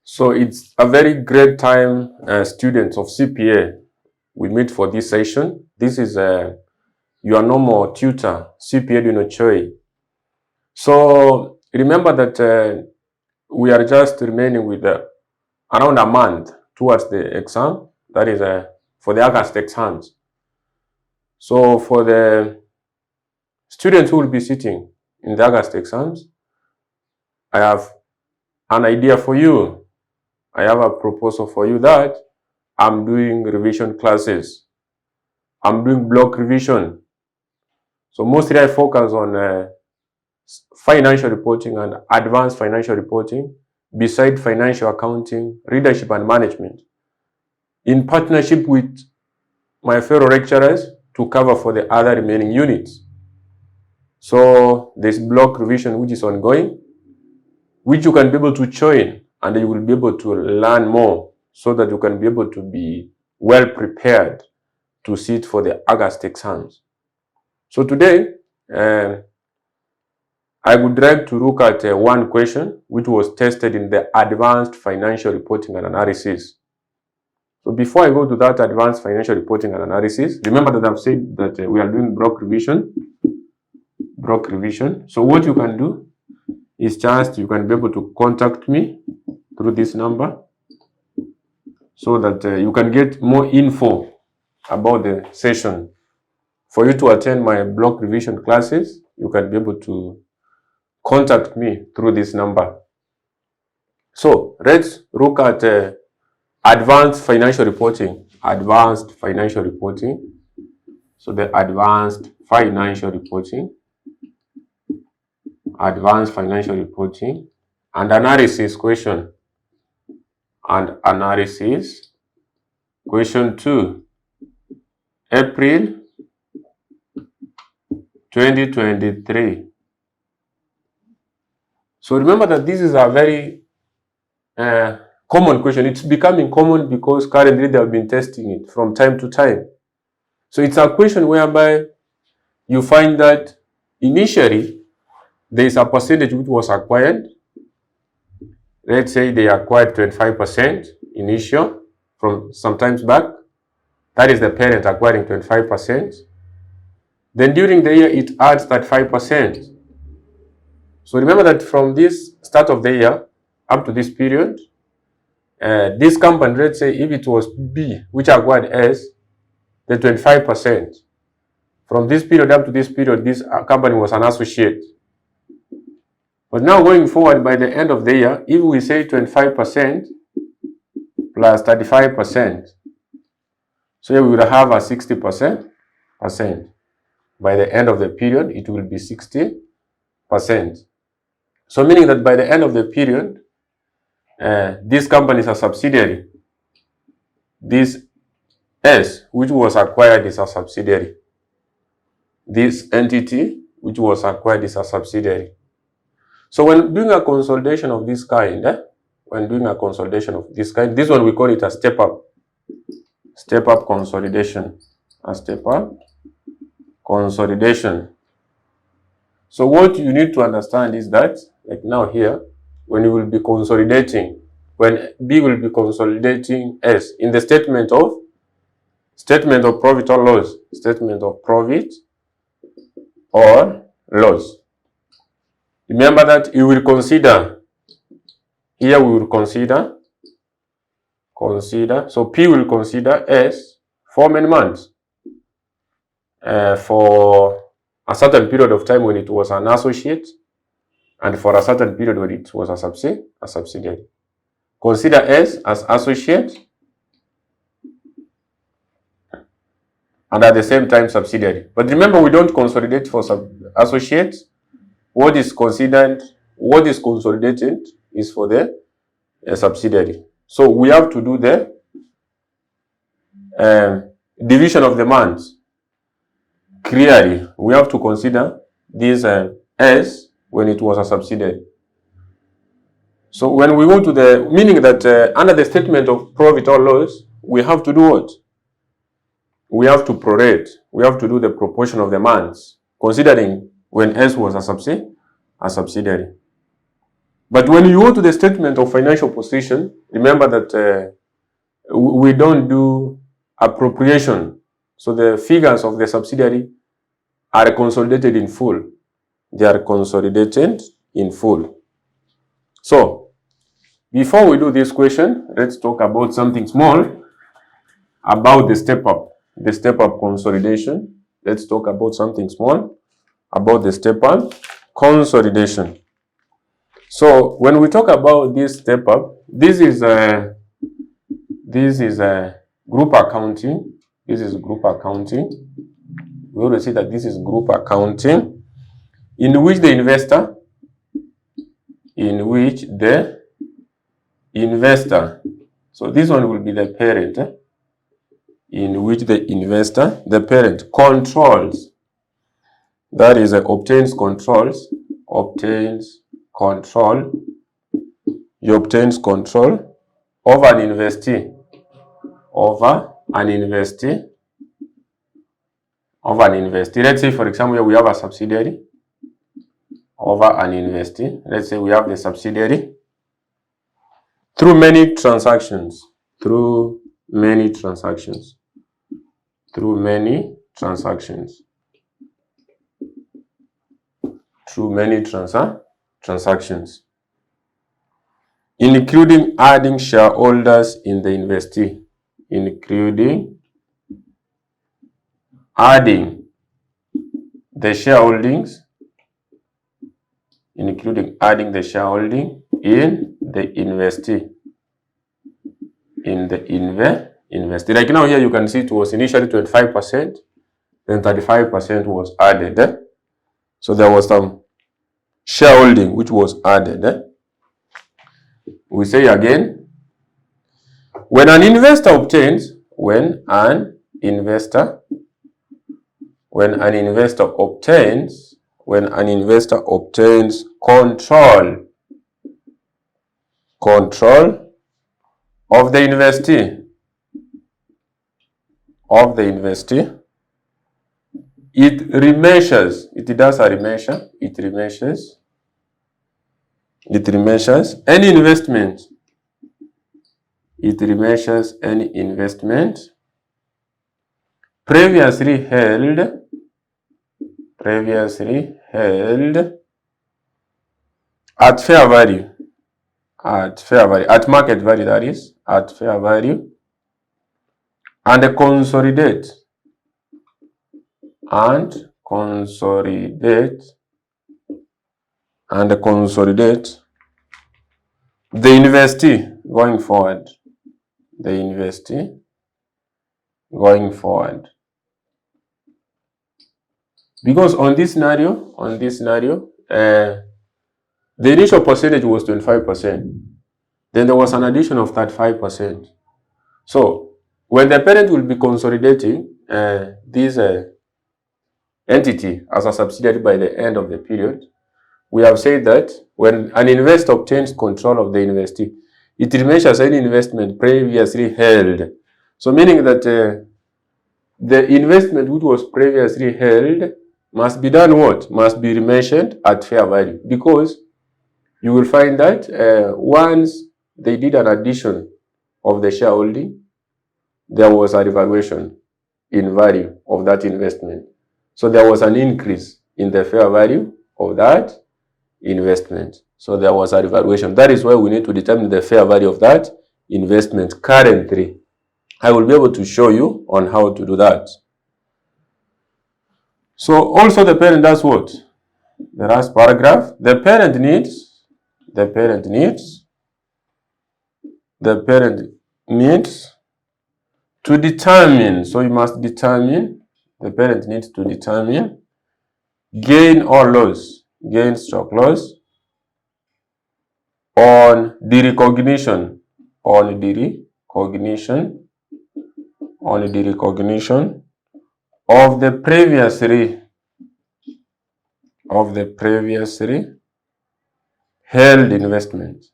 So it's a very great time, students of CPA. We meet for this session. This is your normal tutor, CPA Dinochoi. So remember that we are just remaining with around a month towards the exam. That is for the August exams. So for the students who will be sitting in the August exams, I have an idea for you. I have a proposal for you that I'm doing revision classes. I'm doing block revision. So mostly I focus on financial reporting and advanced financial reporting beside financial accounting, leadership and management, in partnership with my fellow lecturers to cover for the other remaining units. So there's block revision which is ongoing, which you can be able to join, and you will be able to learn more so that you can be able to be well prepared to sit for the August exams. So today, I would like to look at one question which was tested in the advanced financial reporting and analysis. So before I go to that advanced financial reporting and analysis, remember that I've said that we are doing block revision. Block revision. So what you can do is just you can be able to contact me through this number so that you can get more info about the session. For you to attend my block revision classes, you can be able to contact me through this number. So let's look at advanced financial reporting. Advanced financial reporting. So the advanced financial reporting. Advanced financial reporting and analysis question. And analysis question 2. April 2023. So remember that this is a very common question. It's becoming common because currently they have been testing it from time to time. So it's a question whereby you find that initially there is a percentage which was acquired. Let's say they acquired 25% initial from sometimes back. That is the parent acquiring 25%. Then during the year, it adds that 5%. So remember that from this start of the year up to this period, this company, let's say if it was B, which acquired S, the 25%. From this period up to this period, this company was an associate. But now going forward, by the end of the year, if we say 25% plus 35%, so we will have a 60%. By the end of the period, it will be 60%. So meaning that by the end of the period, this company is a subsidiary. This S, which was acquired, is a subsidiary. This entity, which was acquired, is a subsidiary. So when doing a consolidation of this kind, this one we call it a step-up consolidation. A step-up consolidation. So what you need to understand is that, like now here, when you will be consolidating, when B will be consolidating S in the statement of profit or loss, statement of profit or loss. Remember that you will consider, here we will consider, so P will consider S for many months. For a certain period of time when it was an associate, and for a certain period when it was a subsidiary. Consider S as associate, and at the same time subsidiary. But remember, we don't consolidate for associates. What is consolidated is for the subsidiary. So we have to do the division of the months. Clearly, we have to consider this S when it was a subsidiary. So when we go to the, meaning that under the statement of profit or loss, we have to do what? We have to prorate. We have to do the proportion of the months, considering when S was a subsidiary. But when you go to the statement of financial position, remember that we don't do appropriation. So the figures of the subsidiary are consolidated in full. They are consolidated in full. So, before we do this question, let's talk about something small about the step-up consolidation. Let's talk about something small about the step-up consolidation. So, when we talk about this step-up, this is a group accounting. This is group accounting. We already see that this is group accounting, in which the investor, so this one will be the parent, in which the investor, the parent, controls, that is, obtains control, he obtains control over an investee, Let's say, for example, we have a subsidiary over an investee. Let's say we have the subsidiary through many transactions. Including adding shareholders in the investee. Adding the shareholding in the investee. Like now here you can see it was initially 25%, then 35% was added. So there was some shareholding which was added. We say again, when an investor obtains control of the investee, it remeasures any investment previously held at fair value, at market value, that is, at fair value, and consolidate the investee going forward. Because on this scenario, the initial percentage was 25%. Then there was an addition of 35%. So when the parent will be consolidating this entity as a subsidiary by the end of the period, we have said that when an investor obtains control of the investee, it remeasures any investment previously held. So meaning that the investment which was previously held must be done what? Must be remeasured at fair value, because you will find that once they did an addition of the shareholding, there was a revaluation in value of that investment. So there was an increase in the fair value of that investment. So there was a revaluation. That is why we need to determine the fair value of that investment currently. I will be able to show you on how to do that. So also the parent does what? The last paragraph, the parent needs to determine, so you must determine, the parent needs to determine gain or loss, gain/loss on the recognition of the previously held investment.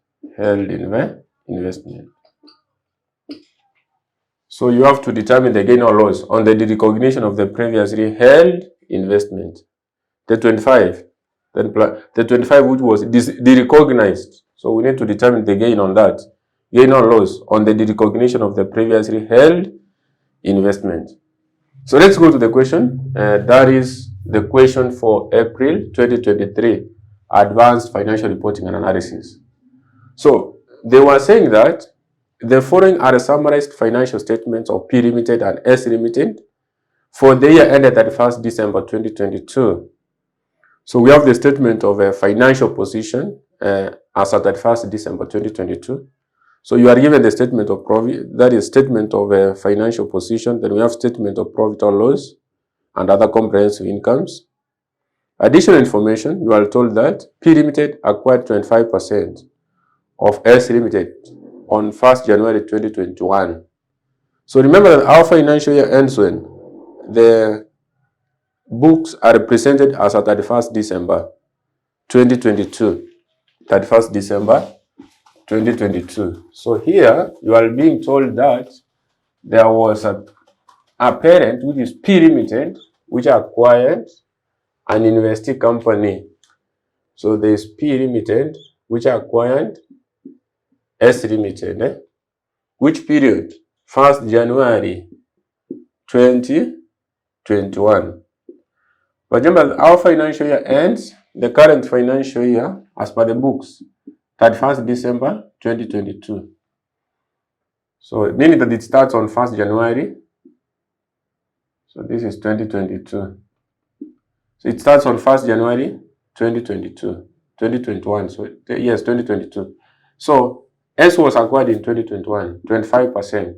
So you have to determine the gain or loss on the recognition of the previously held investment. The 25 which was derecognized. So we need to determine the gain on that. Gain or loss on the recognition of the previously held investment. So let's go to the question. That is the question for April 2023, Advanced Financial Reporting and Analysis. So they were saying that the following are summarized financial statements of P Limited and S Limited for the year ended 31st December 2022. So we have the statement of a financial position as at 31st December 2022. So you are given the statement of profit, that is statement of a financial position. Then we have statement of profit or loss and other comprehensive incomes. Additional information, you are told that P Limited acquired 25% of S Limited on 1st January 2021. So remember that our financial year ends when the books are represented as at 31st December 2022. 31st December 2022. So here you are being told that there was a parent, which is P Limited, which acquired an investee company. So there is P Limited, which acquired S Limited. Which period? 1st January 2021. But remember, our financial year ends, the current financial year, as per the books, 31st December 2022. So meaning that it starts on 1st January. So this is 2022. So it starts on 1st January 2022. 2021. So yes, 2022. So S was acquired in 2021, 25%.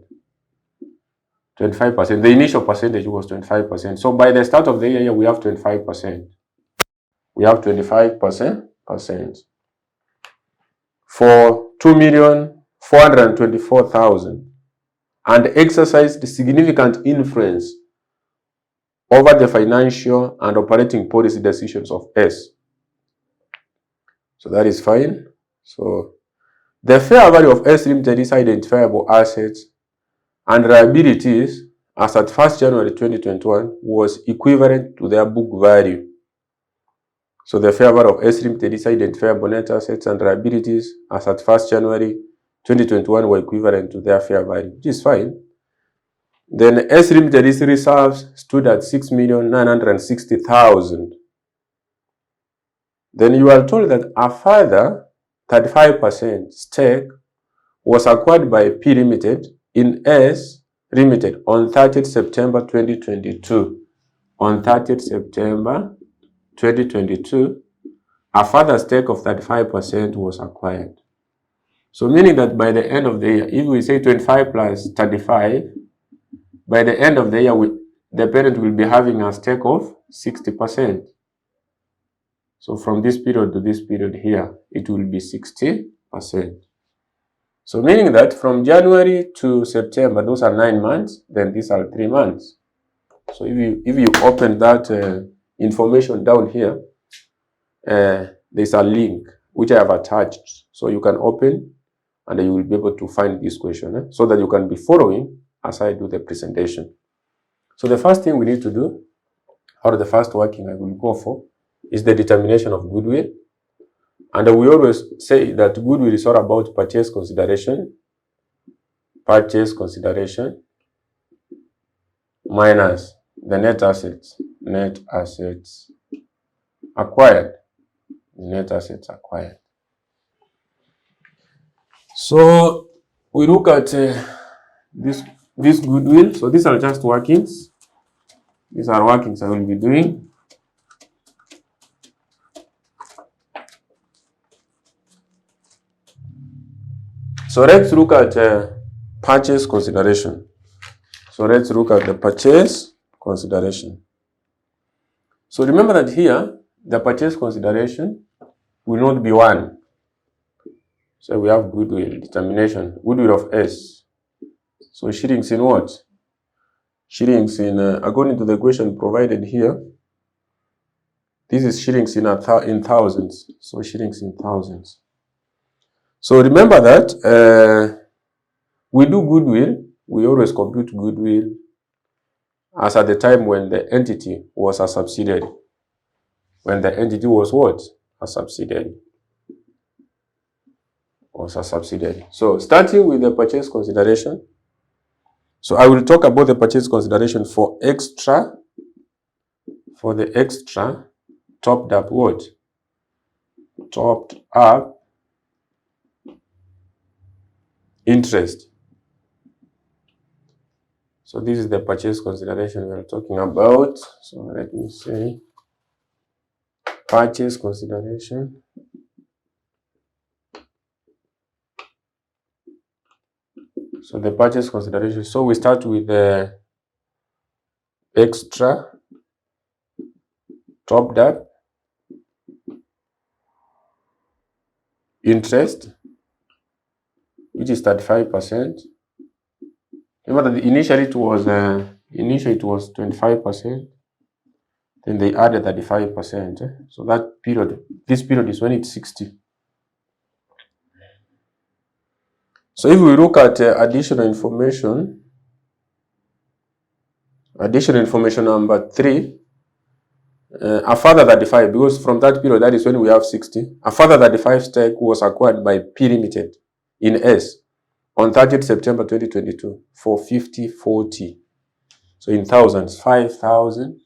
25%. The initial percentage was 25%. So by the start of the year, we have 25%. We have 25% for 2,424,000 and exercised significant influence over the financial and operating policy decisions of S. So that is fine. So the fair value of S Limited is identifiable assets and liabilities as at 1st January 2021 was equivalent to their book value. So the fair value of S Limited is identifiable net assets and liabilities as at 1st January 2021 were equivalent to their fair value, which is fine. Then S Limited's reserves stood at 6,960,000. Then you are told that a further 35% stake was acquired by P Limited in S Limited on 30th September 2022. On 30th September 2022, a further stake of 35% was acquired. So meaning that by the end of the year, if we say 25 plus 35, by the end of the year, the parent will be having a stake of 60%. So from this period to this period here, it will be 60%. So meaning that from January to September, those are 9 months, then these are 3 months. So if you open that information down here, there's a link which I have attached. So you can open and you will be able to find this question so that you can be following as I do the presentation. So the first thing we need to do, or the first working I will go for, is the determination of goodwill. And we always say that goodwill is all about purchase consideration minus the net assets acquired. So we look at this goodwill. So these are just workings. These are workings I will be doing. So let's look at purchase consideration. So let's look at the purchase consideration. So remember that here, the purchase consideration will not be 1. So we have goodwill, determination, goodwill of S. So shillings in what? Shillings in, according to the equation provided here, this is shillings in thousands. So shillings in thousands. So remember that we do goodwill, we always compute goodwill as at the time when the entity was a subsidiary. When the entity was what? A subsidiary. was a subsidiary. So starting with the purchase consideration. So I will talk about the purchase consideration for the extra topped up what? Topped up interest. So this is the purchase consideration we are talking about. So let me say purchase consideration. So the purchase consideration. So we start with the extra topped up interest, which is 35%. Remember that initially it was 25%. Then they added 35%. So that period, this period is when it's 60. So if we look at additional information number 3, a further 35, because from that period, that is when we have 60, a further 35 stake was acquired by P Limited in S on 30th September 2022 for 50/40. So in thousands, 5,000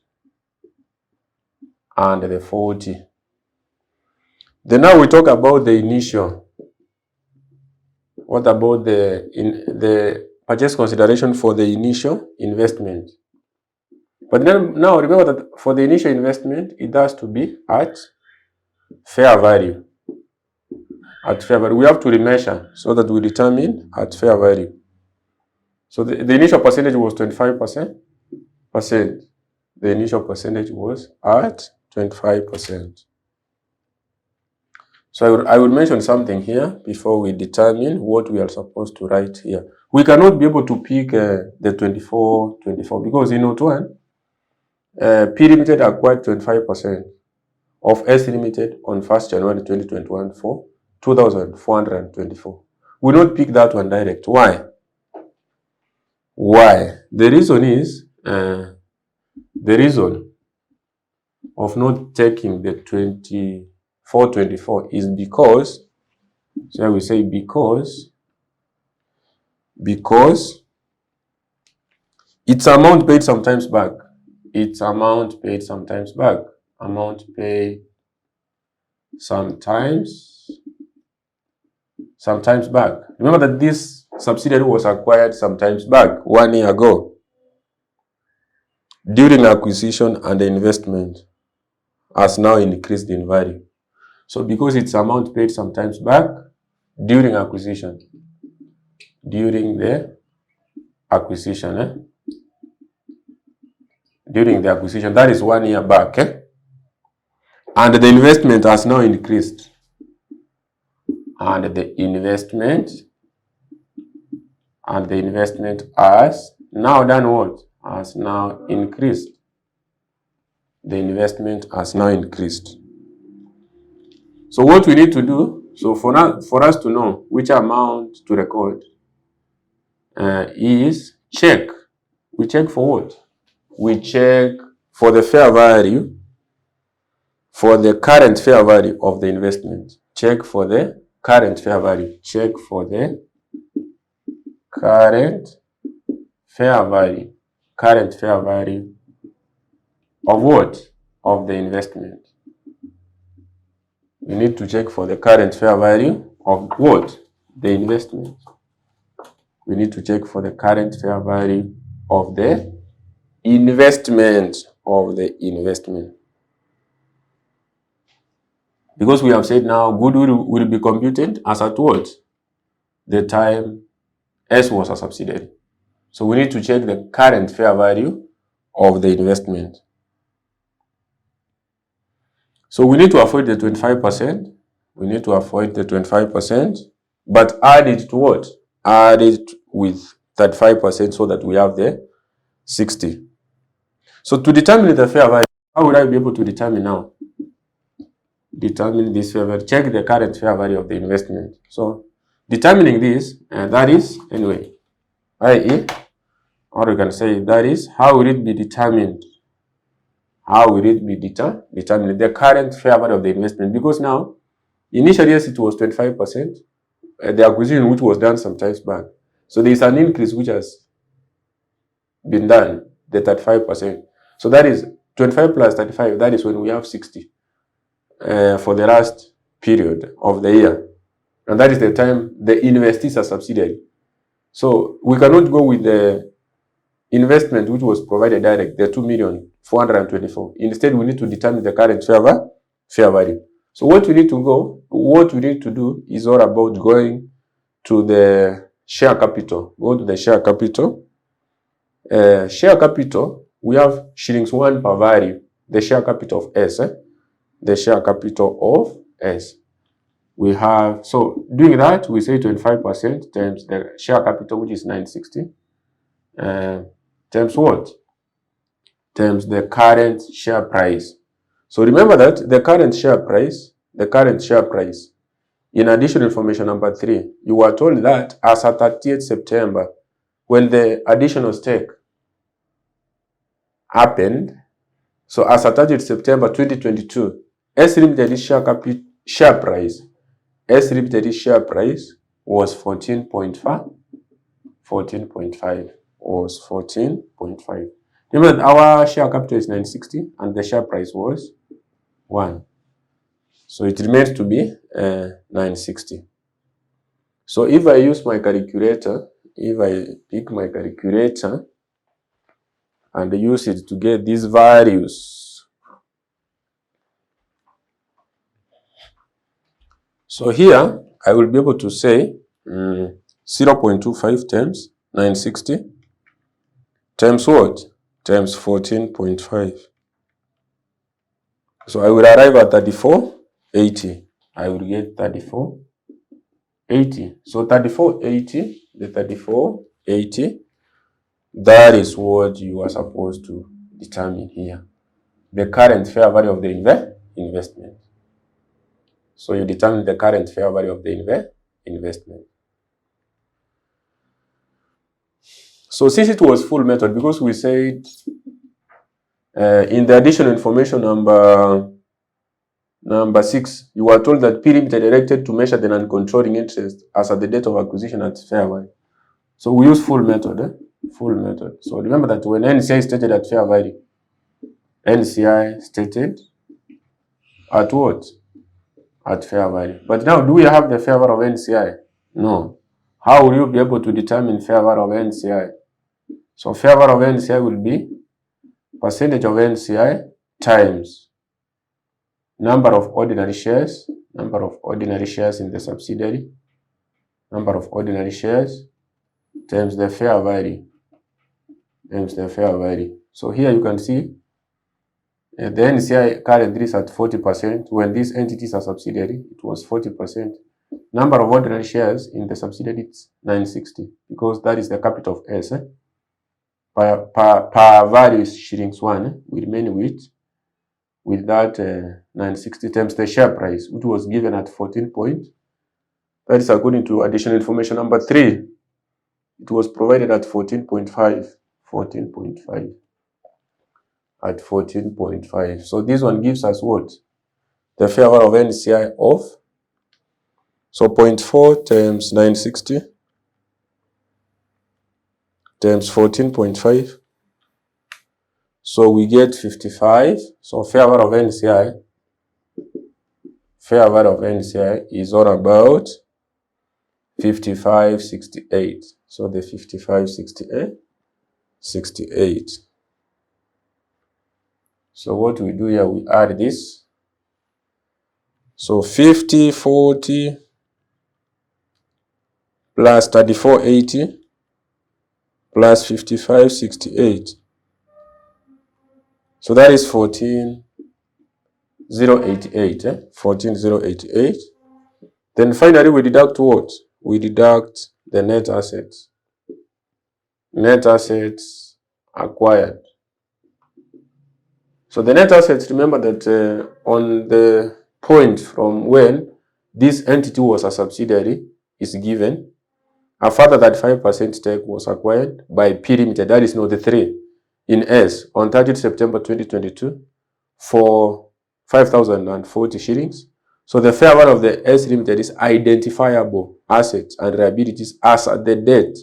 and the 40. Then now we talk about the initial. What about the purchase consideration for the initial investment? But then now remember that for the initial investment, it has to be at fair value. At fair value. We have to remeasure so that we determine at fair value. So the initial percentage was 25%. The initial percentage was at 25%. So I will mention something here before we determine what we are supposed to write here. We cannot be able to pick the 24 because in note 1, P Limited acquired 25% of S Limited on 1st January 2021 for 2,424. We will not pick that one direct. Why? The reason is, the reason of not taking the 24 is because, so we say because it's amount paid sometimes back. It's amount paid sometimes back. Amount paid sometimes back. Remember that this subsidiary was acquired sometimes back, 1 year ago, during acquisition, and the investment has now increased in value. So because it's amount paid sometimes back during acquisition, during the acquisition, that is 1 year back, and the investment has now increased. And the investment has now done what? Has now increased. The investment has now increased. So what we need to do, so for us to know which amount to record, is check. We check for what? We check for the fair value, for the current fair value of the investment. Check for the current fair value. Check for the current fair value. Current fair value of what? Of the investment. We need to check for the current fair value of what? The investment. We need to check for the current fair value of the investment. Because we have said now goodwill will be computed as at what? The time S was a subsidiary. So we need to check the current fair value of the investment. So we need to avoid the 25%. We need to avoid the 25%, but add it to what? Add it with 35% so that we have the 60. So to determine the fair value, how would I be able to determine now? Determine this fair value. Check the current fair value of the investment. So determining this, that is, anyway, i.e., or you can say that is, how will it be determined? How will it be determined? The current fair value of the investment. Because now, initially, yes, it was 25%. the acquisition which was done some times back. So there is an increase which has been done, the 35%. So that is 25 plus 35, that is when we have 60 for the last period of the year. And that is the time the investees are subsidiary. So we cannot go with the investment which was provided direct, the 2,424,000. Instead, we need to determine the current fair value. So what we need to do is all about going to the share capital. Go to the share capital. Share capital, we have shillings 1 per value, the share capital of S. The share capital of S. We have, so doing that, we say 25% times the share capital, which is 960, times what? Times the current share price. So remember that the current share price, in addition information number 3, you were told that as at 30th September, when the additional stake happened, so as at 30th September 2022, S Limited share price was 14.5. Was 14.5. Remember that our share capital is 960 and the share price was 1. So it remains to be 960. So if I use my calculator, if I pick my calculator and use it to get these values. So here I will be able to say 0.25 times 960 times what? Times 14.5. So I will arrive at 3480. I will get 3480. So 3480, the 3480, that is what you are supposed to determine here. The current fair value of the investment. So you determine the current fair value of the investment. So since it was full method, because we said in the additional information number 6, you were told that P Limited directed to measure the non-controlling interest as at the date of acquisition at fair value. So we use full method. Full method. So remember that when NCI stated at fair value, NCI stated at what? At fair value. But now, do we have the fair value of NCI? No. How will you be able to determine fair value of NCI? So fair value of NCI will be percentage of NCI times number of ordinary shares in the subsidiary, number of ordinary shares times the fair value. So here you can see the NCI currently is at 40%. When these entities are subsidiary, it was 40%. Number of ordinary shares in the subsidiary is 960 because that is the capital of S. Per value is shillings 1. We remain with that 960 times the share price, which was given at 14 point. That is according to additional information number 3. It was provided at 14.5. At 14.5. So this one gives us what? The fair value of NCI of, so 0.4 times 960 times 14.5. So we get 55. So fair value of NCI is all about 55.68. So the 55.68. So what we do here, we add this. So 50.40 plus 34.80 plus 55.68. So that is 14.088. 14.088. Then finally we deduct what? We deduct the net assets. Net assets acquired. So the net assets, remember that on the point from when this entity was a subsidiary is given, a further that 5% stake was acquired by P Limited, that is now the 3, in S on 30th September 2022 for 5,040 shillings. So the fair value of the S Limited is identifiable assets and liabilities as at the date,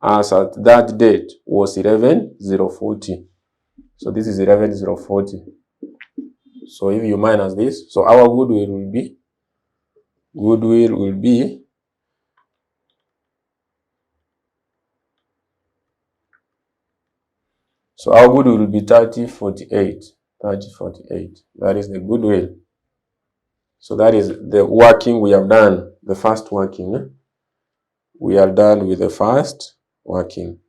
as at that date was 11,040. So this is 11,040. So if you minus this, so our goodwill will be, so our goodwill will be 3048. 3048. That is the goodwill. So that is the working we have done, the first working. We are done with the first working.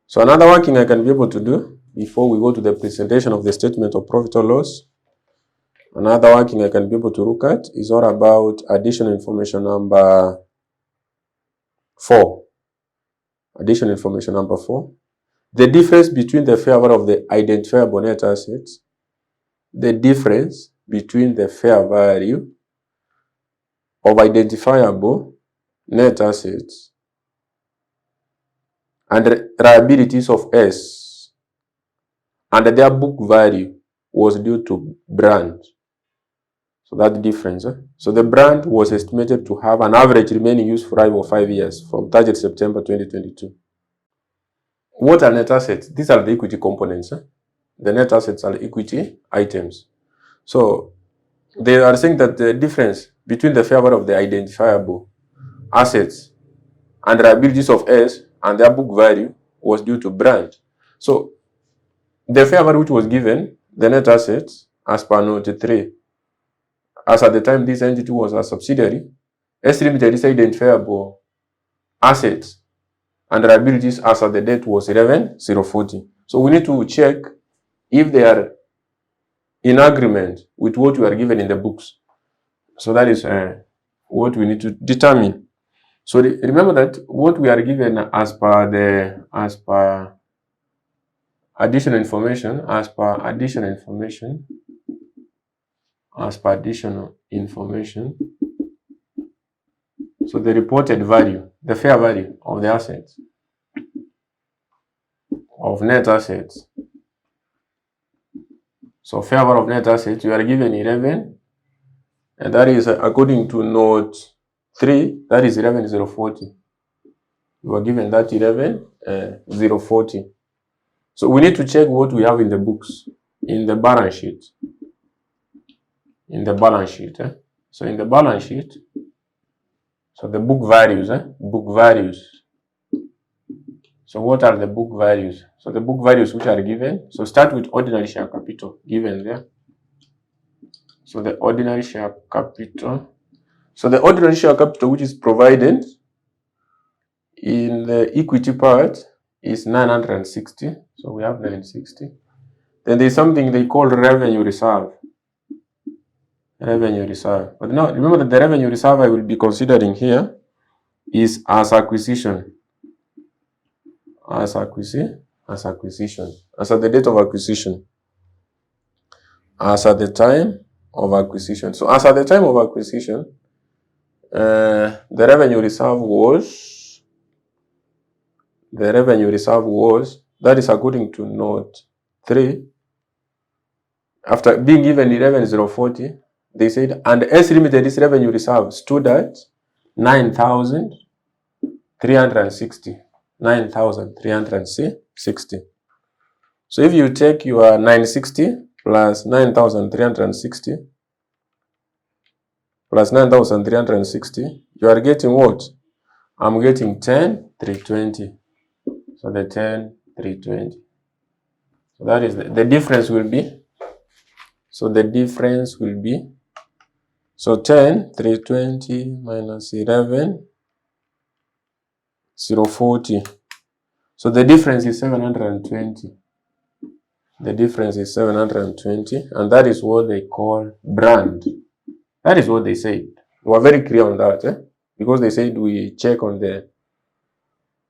So another working I can be able to do before we go to the presentation of the statement of profit or loss. Another working I can be able to look at is all about additional information number 4. Additional information number 4. The difference between the fair value of the identifiable net assets, the difference between the fair value of identifiable net assets and liabilities of S and their book value was due to brand. So that difference. So the brand was estimated to have an average remaining useful life of 5 years from 30th September 2022. What are net assets? These are the equity components. The net assets are equity items. So they are saying that the difference between the fair value of the identifiable assets and liabilities of S and their book value was due to brand. So the fair value which was given, the net assets, as per note 3, as at the time this entity was a subsidiary, S Limited is identifiable assets and liabilities as at the date was 11,040. So we need to check if they are in agreement with what we are given in the books. So that is what we need to determine. So remember that what we are given as per additional information, so the reported value, the fair value of the assets, of net assets. So fair value of net assets, you are given 11, and that is according to note 3, that is 11,040. You are given that 11,040. So we need to check what we have in the books, in the balance sheet. So in the balance sheet, so the book values, So what are the book values? So the book values which are given, so start with ordinary share capital, given there. So the ordinary share capital. So the ordinary share capital which is provided in the equity part is 960. So we have 960. Then there's something they call revenue reserve. But now remember that the revenue reserve I will be considering here is as acquisition. As at the date of acquisition. As at the time of acquisition. So as at the time of acquisition, the revenue reserve was, that is according to note 3, after being given 11,040, they said, and S Limited, this revenue reserve stood at 9,360. 9,360. So if you take your 960 plus 9,360 plus 9,360, you are getting what? I'm getting 10,320. So the 10,320. So that is the difference will be. So 10,320 minus 11,040. So the difference is 720. The difference is 720, and that is what they call brand. That is what they said. We were very clear on that, because they said we check on the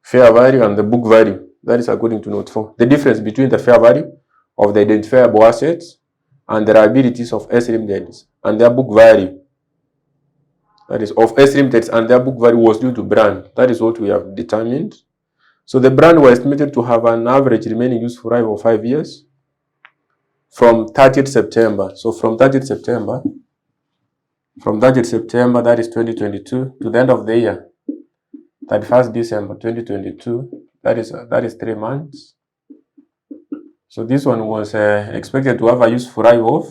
fair value and the book value. That is according to note 4. The difference between the fair value of the identifiable assets and the liabilities of S Limited and their book value. That is of S Limited and their book value was due to brand. That is what we have determined. So the brand was estimated to have an average remaining useful life of 5 years from 30th September. So from 30th September From 30th September, that is 2022, to the end of the year, 31st December 2022, that is 3 months. So this one was expected to have a useful life of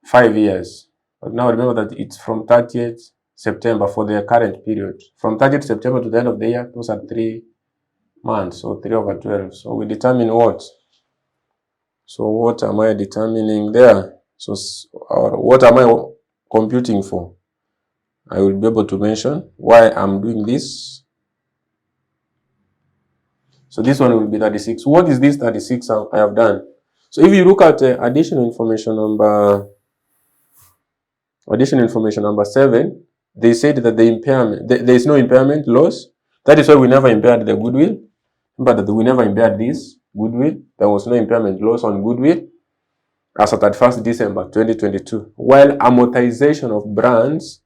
5 years. But now remember that it's from 30th September for the current period. From 30th September to the end of the year, those are 3 months, so 3/12. So we determine what? So what am I determining there? So what am I computing for? I will be able to mention why I'm doing this. So this one will be 36. What is this 36 I have done? So if you look at additional information number 7, they said that the impairment, there is no impairment loss. That is why we never impaired the goodwill. Remember that we never impaired this goodwill. There was no impairment loss on goodwill as at 31st December 2022. While amortization of brands,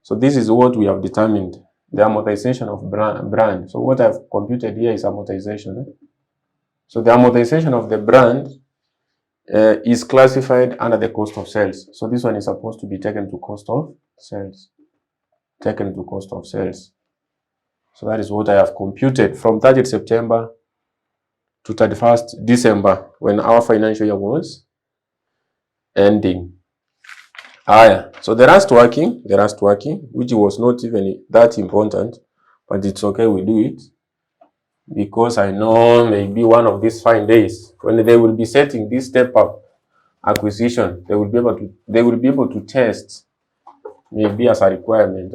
so this is what we have determined, the amortization of brand. So what I've computed here is amortization. So the amortization of the brand is classified under the cost of sales. So this one is supposed to be taken to cost of sales. Taken to cost of sales. So that is what I have computed from 30th September to 31st December when our financial year was ending. So the last working, which was not even that important, but it's okay, we do it. Because I know maybe one of these fine days, when they will be setting this step up acquisition, they will be able to test maybe as a requirement.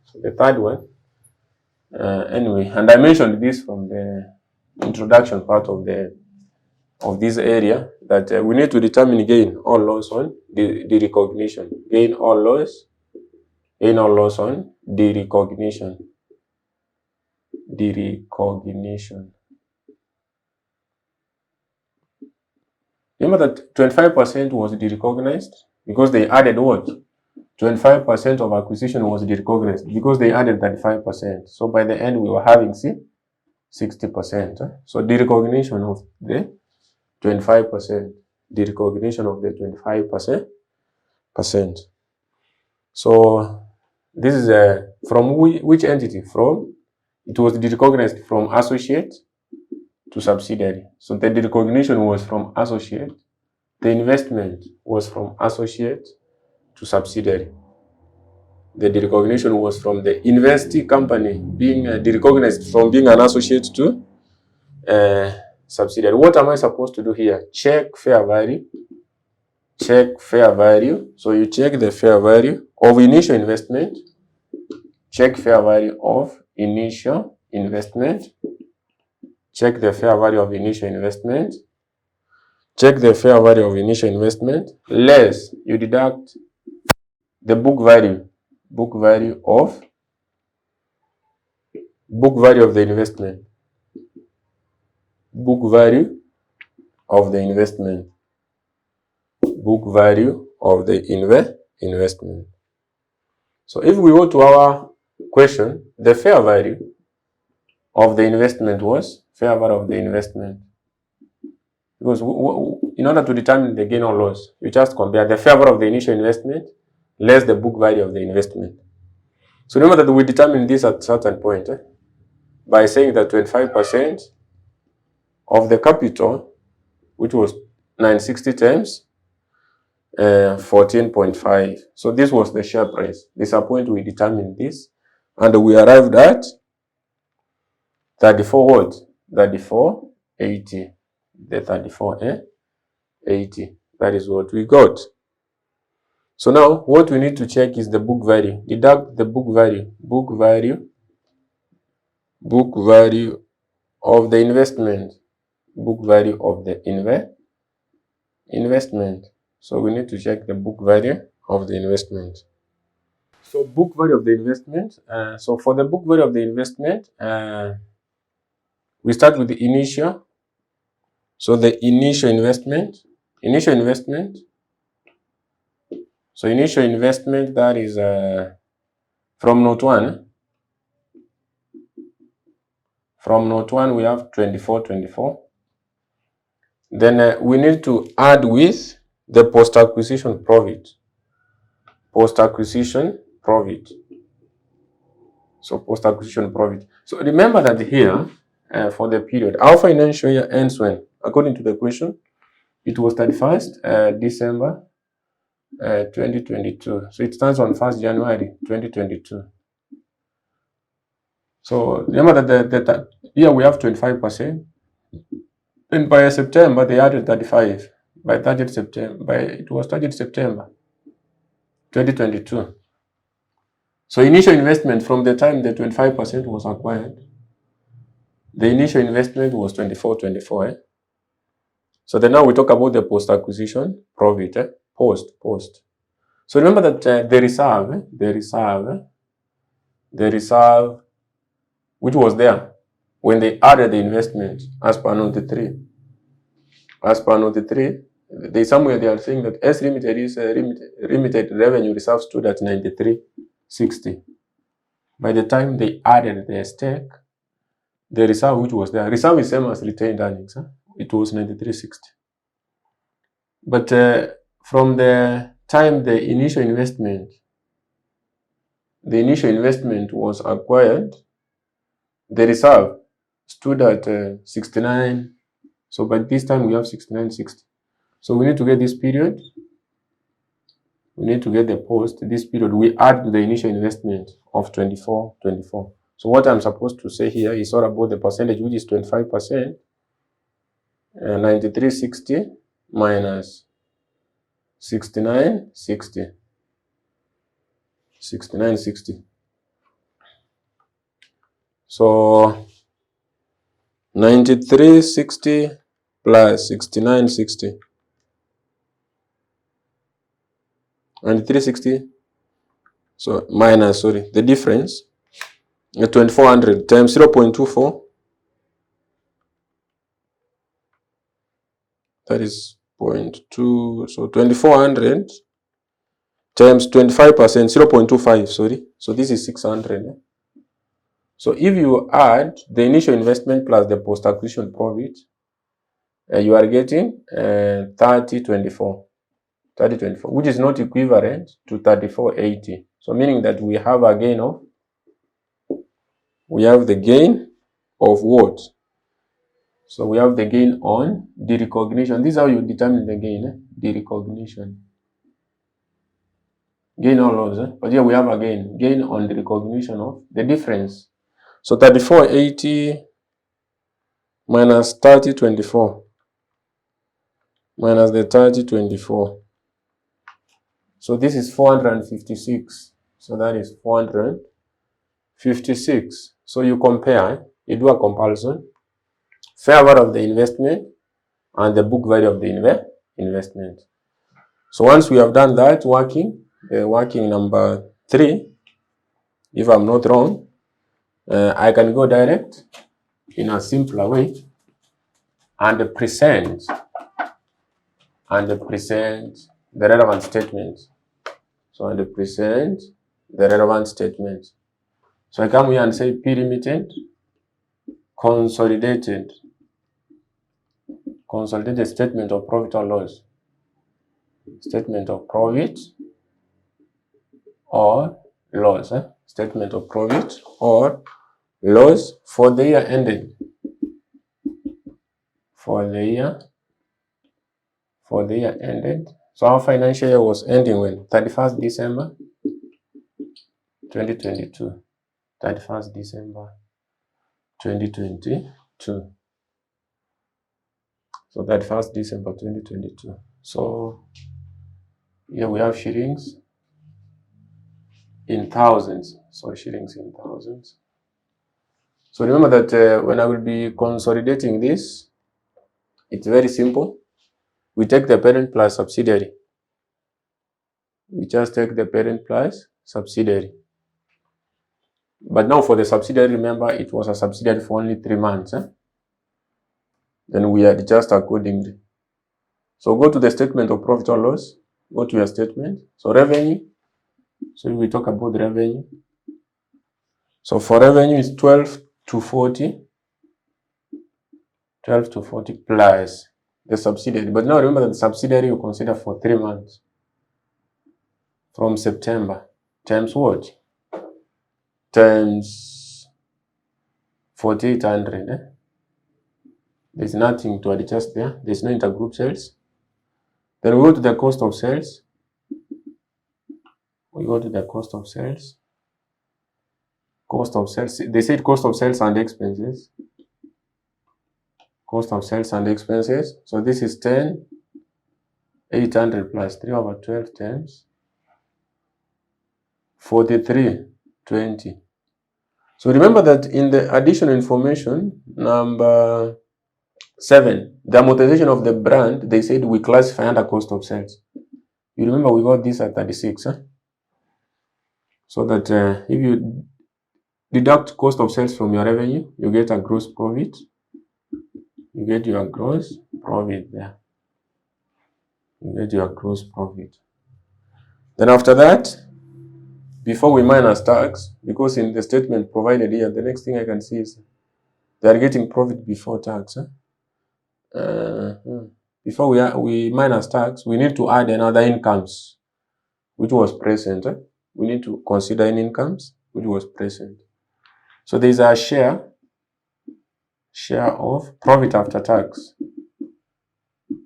So the third one, anyway, and I mentioned this from the introduction part of this area, that we need to determine gain or loss on the recognition. Gain or loss on the recognition. Remember that 25% was derecognized because they added what? 25% of acquisition was derecognized because they added 35%. So by the end, we were having 60%. So derecognition of the 25%. Derecognition of the 25%. So this is from which entity? It was derecognized from associate to subsidiary. So the derecognition was from associate. The investment was from associate to subsidiary. The derecognition was from the investee company being derecognized from being an associate to subsidiary. What am I supposed to do here? Check fair value. Check fair value. So you check the fair value of initial investment. Check fair value of initial investment. Check the fair value of initial investment. Check the fair value of initial investment. Less you deduct the book value. Book value of the investment. Book value of the investment. Book value of the investment. So if we go to our question, the fair value of the investment was fair value of the investment. Because in order to determine the gain or loss, you just compare the fair value of the initial investment less the book value of the investment. So remember that we determine this at a certain point by saying that 25% of the capital, which was 960 times 14.5. So this was the share price. This is a point we determined this, and we arrived at 34 what? 34.80. The 34.80. That is what we got. So now what we need to check is the book value. Deduct the book value. Book value of the investment. Book value of the investment. So we need to check the book value of the investment. So book value of the investment. So for the book value of the investment, we start with the initial. So the initial investment. So initial investment, that is from note 1. From note 1 we have 24. Then we need to add with the post-acquisition profit. post-acquisition profit. So post-acquisition profit. So remember that here, for the period, our financial year ends when? According to the question, it was 31st December 2022. So it starts on 1st January 2022. So remember that here we have 25%. And by September, they added 35. By 30th September, it was 30th September 2022. So initial investment from the time the 25% was acquired, the initial investment was 24. So then now we talk about the post-acquisition profit. Post. So remember that the reserve, which was there when they added the investment as per note 3. As per note 3, somewhere they are saying that S Limited is limited revenue reserve stood at 93.60. By the time they added their stake, the reserve which was there, reserve is same as retained earnings. It was 93.60. But from the time the initial investment was acquired, the reserve stood at 69. So by this time we have 69.60. So we need to get this period. We need to get the post. This period, we add to the initial investment of 24. So what I'm supposed to say here is all about the percentage, which is 25%. 93.60 minus 69.60. 69.60. So 93.60 plus 69.60. 93.60. So minus, the difference. 2400 times 0.24. That is 0.2. So 2400 times 25%, 0.25, So this is 600. So if you add the initial investment plus the post-acquisition profit, you are getting 30.24, which is not equivalent to 34.80. So meaning that we have a gain of, the gain of what? So we have the gain on the recognition. This is how you determine the gain, the recognition. Gain or loss, but here we have a gain on the recognition of the difference. So 34.80 minus 30.24 minus the 30.24. So this is 456. So that is 456. So you compare, you do a comparison, fair value of the investment and the book value of the investment. So once we have done that, working number 3, if I'm not wrong, I can go direct in a simpler way and present the relevant statements. So and present the relevant statements. So I come here and say P Limited, consolidated statement of profit or loss. Statement of profit or loss. Statement of profit or loss for the year ended. For the year ended. So our financial year was ending when? 31st December 2022. 31st December 2022. So 31st December 2022. So here we have shillings in thousands. So shillings in thousands. So remember that when I will be consolidating this, it's very simple. We take the parent plus subsidiary. We just take the parent plus subsidiary. But now for the subsidiary, remember it was a subsidiary for only 3 months. Then we adjust accordingly. So go to the statement of profit or loss. Go to your statement. So revenue. So we talk about the revenue. So for revenue is 12 to 40. 12 to 40 plus the subsidiary. But now remember that the subsidiary you consider for 3 months. from September times what? Times 4,800. There's nothing to adjust there. There's no intergroup sales. Then we go to the cost of sales. We go to the cost of sales. Cost of sales. They said cost of sales and expenses. Cost of sales and expenses. So this is 10,800 plus 3 over 12 times 4320. So remember that in the additional information, number 7, the amortization of the brand, they said we classify under cost of sales. You remember we got this at 36, huh? So that if you deduct cost of sales from your revenue, you get a gross profit. You get your gross profit there. You get your gross profit. Then after that, before we minus tax, because in the statement provided here, the next thing I can see is they are getting profit before tax. Huh? Before we minus tax, we need to add another incomes, which was present. Huh? We need to consider any incomes, which was present. So there is a share of profit after tax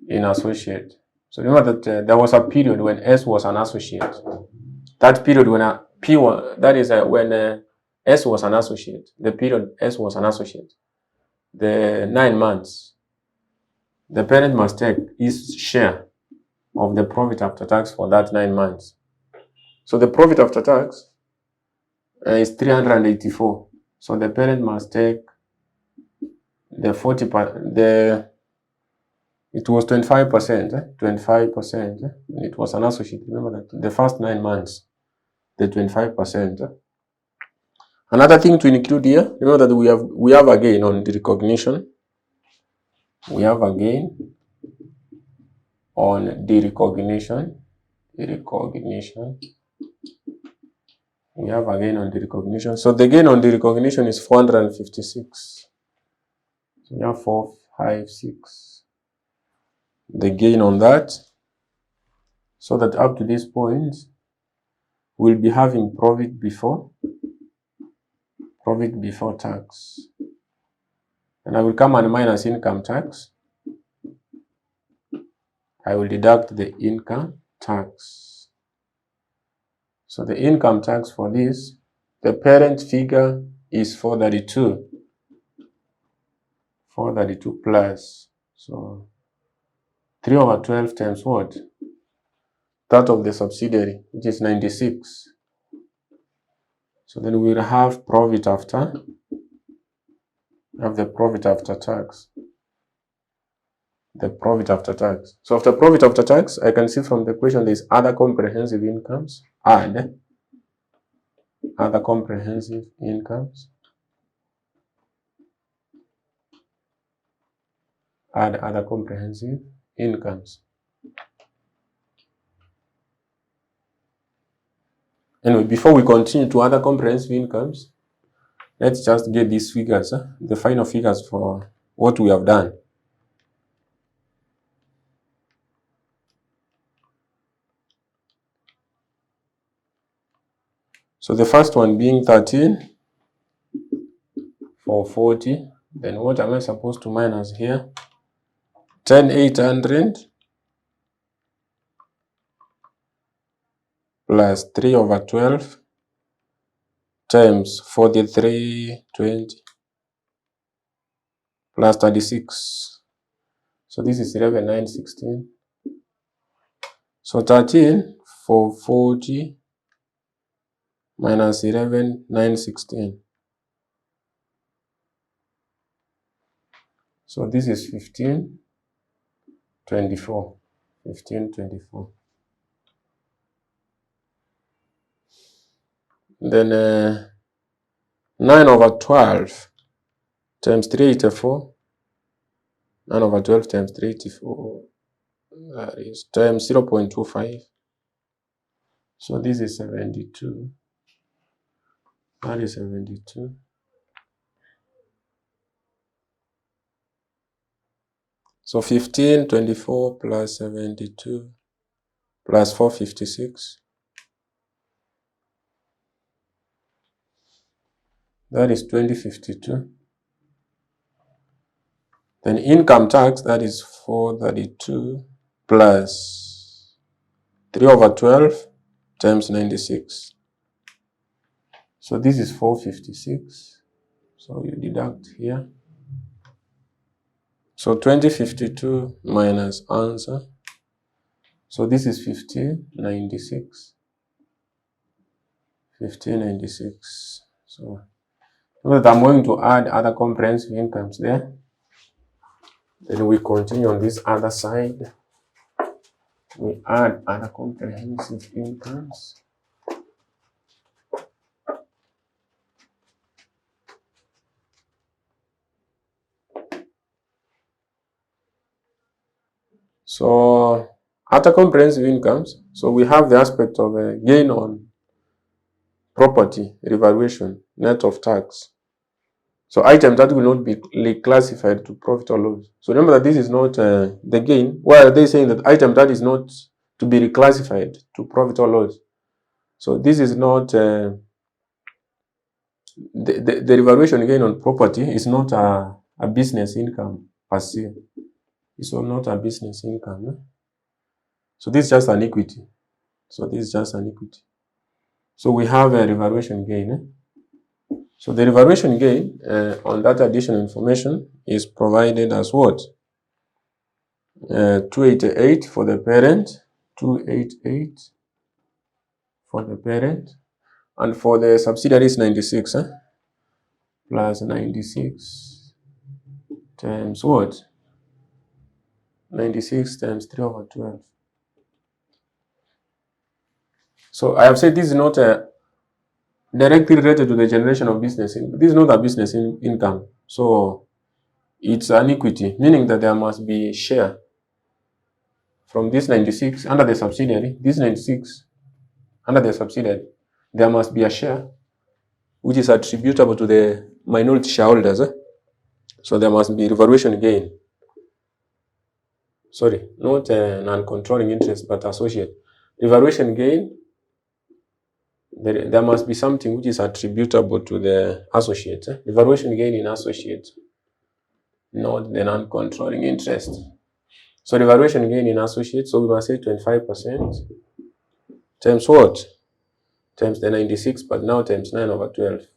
in associate. So remember that there was a period when S was an associate. That period when when S was an associate. The period S was an associate. The 9 months. The parent must take his share of the profit after tax for that 9 months. So the profit after tax is 384. So the parent must take the 40%. It was 25%. 25%. It was an associate. Remember that the first 9 months, the 25%. Another thing to include here, remember that we have a gain on the recognition. We have a gain on the recognition. We have a gain on the recognition. So the gain on the recognition is 456. So we have 456. The gain on that. So that up to this point, we'll be having profit before tax. And I will come and minus income tax. I will deduct the income tax. So the income tax for this, the parent figure is 432. 432 plus. So 3 over 12 times what? That of the subsidiary, which is 96. So then we'll have profit after. Have the profit after tax. The profit after tax. So after profit after tax, I can see from the question there is other comprehensive incomes. Add other comprehensive incomes. Add other comprehensive incomes. Anyway, before we continue to other comprehensive incomes, let's just get these figures, the final figures for what we have done. So the first one being 13 for 40. Then what am I supposed to minus here? 10,800 plus 3 over 12 times 4320 plus 36. So this is 11,916. So 13 for 40 minus 11,916. So this is 1524. 1524. Then 9 over 12 times 384. 9 over 12 times 384. That is times 0.25. So this is 72. That is 72. So 1524 plus 72 plus 456. that is 2052. Then income tax, that is 432 plus 3/12 times 96. So this is 456. So you deduct here. So 2052 minus answer. So this is 1596. 1596. So I'm going to add other comprehensive incomes there. Then we continue on this other side. We add other comprehensive incomes. So other comprehensive incomes, so we have the aspect of a gain on property revaluation, net of tax. So items that will not be reclassified to profit or loss. So remember that this is not the gain. Why are they saying that item that is not to be reclassified to profit or loss? So this is not the revaluation gain on property is not a business income per se. It's not a business income. Eh? So this is just an equity. So this is just an equity. So we have a revaluation gain. Eh? So the revaluation gain on that additional information is provided as what? 288 for the parent, 288 for the parent, and for the subsidiaries 96, plus 96 times what? 96 times 3/12. So I have said this is not directly related to the generation of business. This is not a business income. So it's an equity, meaning that there must be share from this 96 under the subsidiary, this 96 under the subsidiary, there must be a share which is attributable to the minority shareholders. So there must be revaluation gain. Sorry, not non-controlling interest, but associate. Revaluation gain, there must be something which is attributable to the associate. Revaluation gain in associate, not the non-controlling interest. So revaluation gain in associate, so we must say 25% times what? Times the 96, but now times 9/12.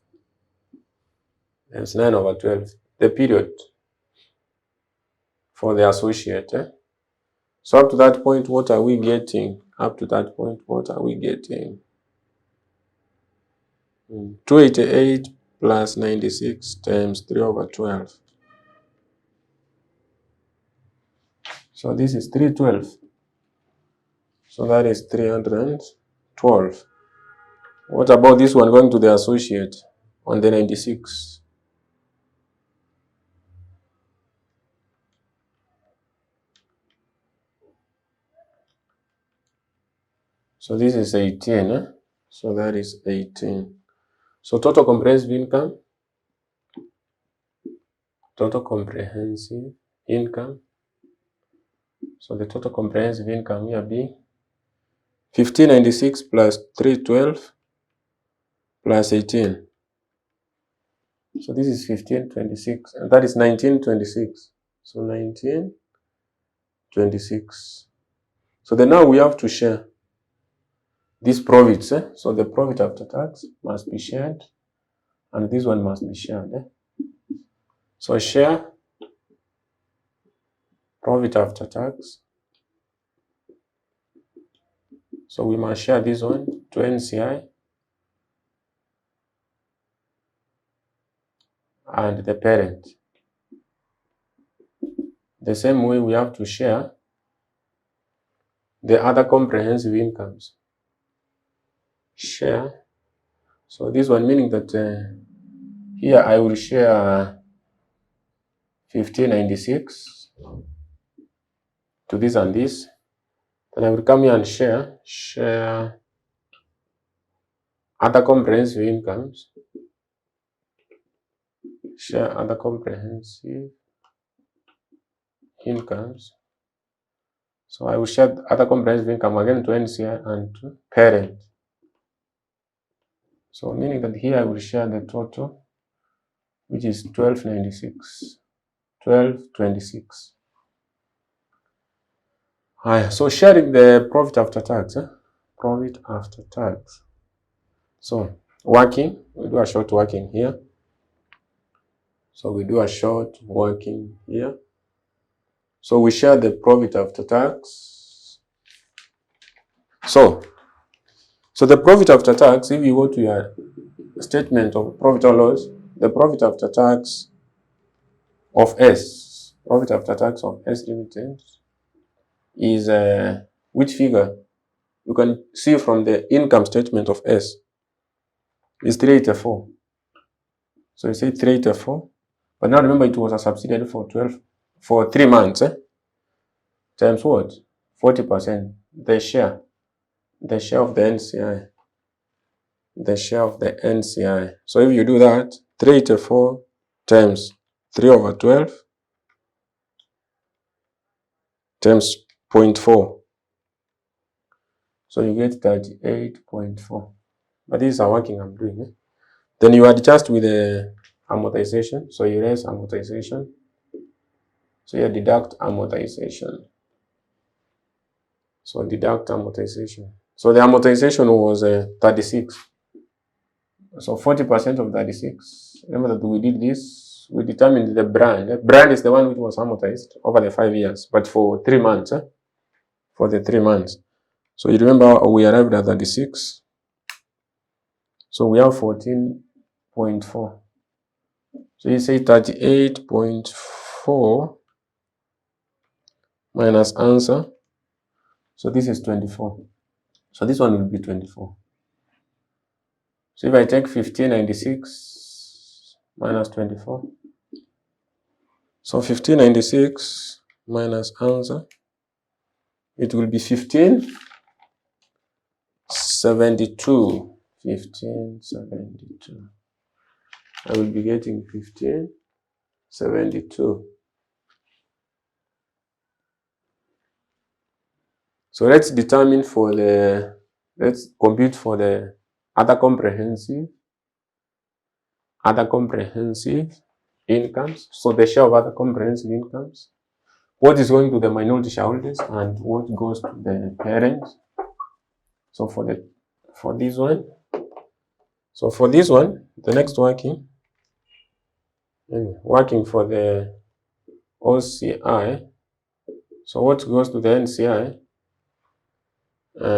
Times 9/12, the period for the associate. So up to that point, what are we getting? Up to that point, what are we getting? 288 plus 96 times 3/12. So this is 312. So that is 312. What about this one going to the associate on the 96? So this is 18. So that is 18. So total comprehensive income. Total comprehensive income. So the total comprehensive income here be 1596 plus 312 plus 18. So this is 1526, and that is 1926. So 1926. So then now we have to share these profits. So the profit after tax must be shared, and this one must be shared. So share profit after tax. So we must share this one to NCI and the parent. The same way we have to share the other comprehensive incomes. Share. So this one meaning that here I will share 1596 to this and this. Then I will come here and share other comprehensive incomes. Share other comprehensive incomes. So I will share other comprehensive income again to NCI and to parent. So meaning that here I will share the total which is 1296. 1226. So sharing the profit after tax. Profit after tax. So working, we do a short working here. So we do a short working here. So we share the profit after tax. So the profit after tax, if you go to your statement of profit or loss, the profit after tax of S, profit after tax of S Limited is which figure? You can see from the income statement of S is 384. So you say 384, but now remember it was a subsidiary for 3 months, times what? 40%, the share of the NCI. The share of the NCI. So if you do that, 384 times 3/12 times 0.4. So you get 38.4. But this is a working I'm doing. Then you adjust with the amortization. So you raise amortization. So you deduct amortization. So deduct amortization. So the amortization was 36. So 40% of 36. Remember that we did this. We determined the brand. Brand is the one which was amortized over the 5 years, but for 3 months. For the 3 months. So you remember we arrived at 36. So we have 14.4. So you say 38.4 minus answer. So this is 24. So this one will be 24. So if I take 1596 minus 24. So 1596 minus answer, it will be 1572. 1572. I will be getting 1572. So let's compute for the other comprehensive incomes. So the share of other comprehensive incomes, what is going to the minority shareholders and what goes to the parents. So for this one, the next working for the OCI. So what goes to the NCI?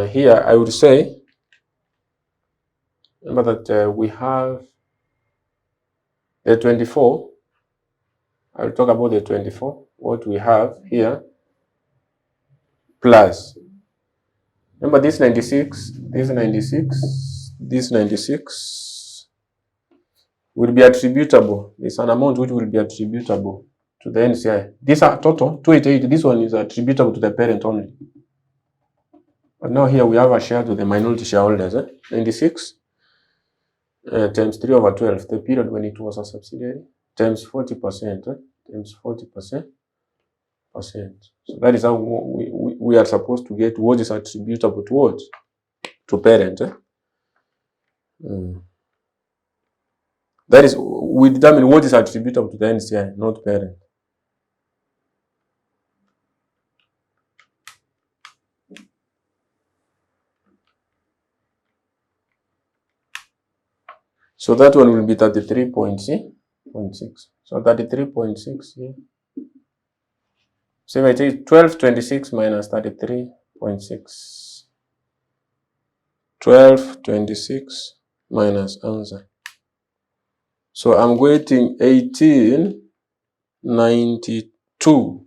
Here I would say, remember that we have the 24. I will talk about the 24. What we have here plus. Remember this 96, this 96, this 96 will be attributable. It's an amount which will be attributable to the NCI. These are total 288. This one is attributable to the parent only. But now here we have a share to the minority shareholders. 96 times 3/12, the period when it was a subsidiary, times 40%. Times 40%. So that is how we are supposed to get what is attributable to what? To parent. That is, we determine what is attributable to the NCI, not parent. So that one will be 33.6. So 33.6 here. So if I take 1226 minus 33.6. 1226 minus answer. So I'm getting 1892.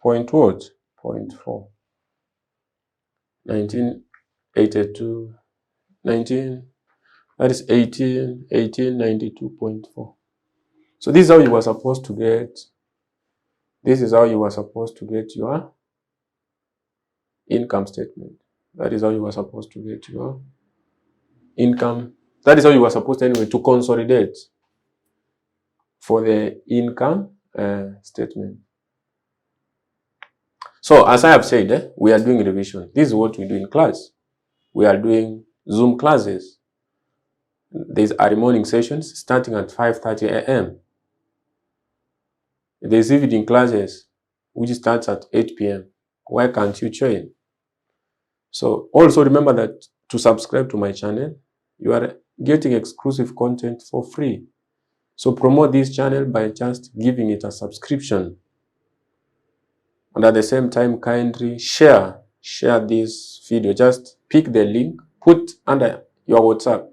Point what? 0.4. 1982. 19. That is 1892.4. So this is how you were supposed to get. This is how you were supposed to get your income statement. That is how you were supposed to get your income. That is how you were supposed to, anyway, to consolidate for the income statement. So as I have said, we are doing revision. This is what we do in class. We are doing Zoom classes. there's early morning sessions starting at 5:30 a.m. There's evening classes, which starts at 8 p.m. Why can't you join? So also remember that to subscribe to my channel, you are getting exclusive content for free. So promote this channel by just giving it a subscription. And at the same time, kindly share this video. Just pick the link, put under your WhatsApp.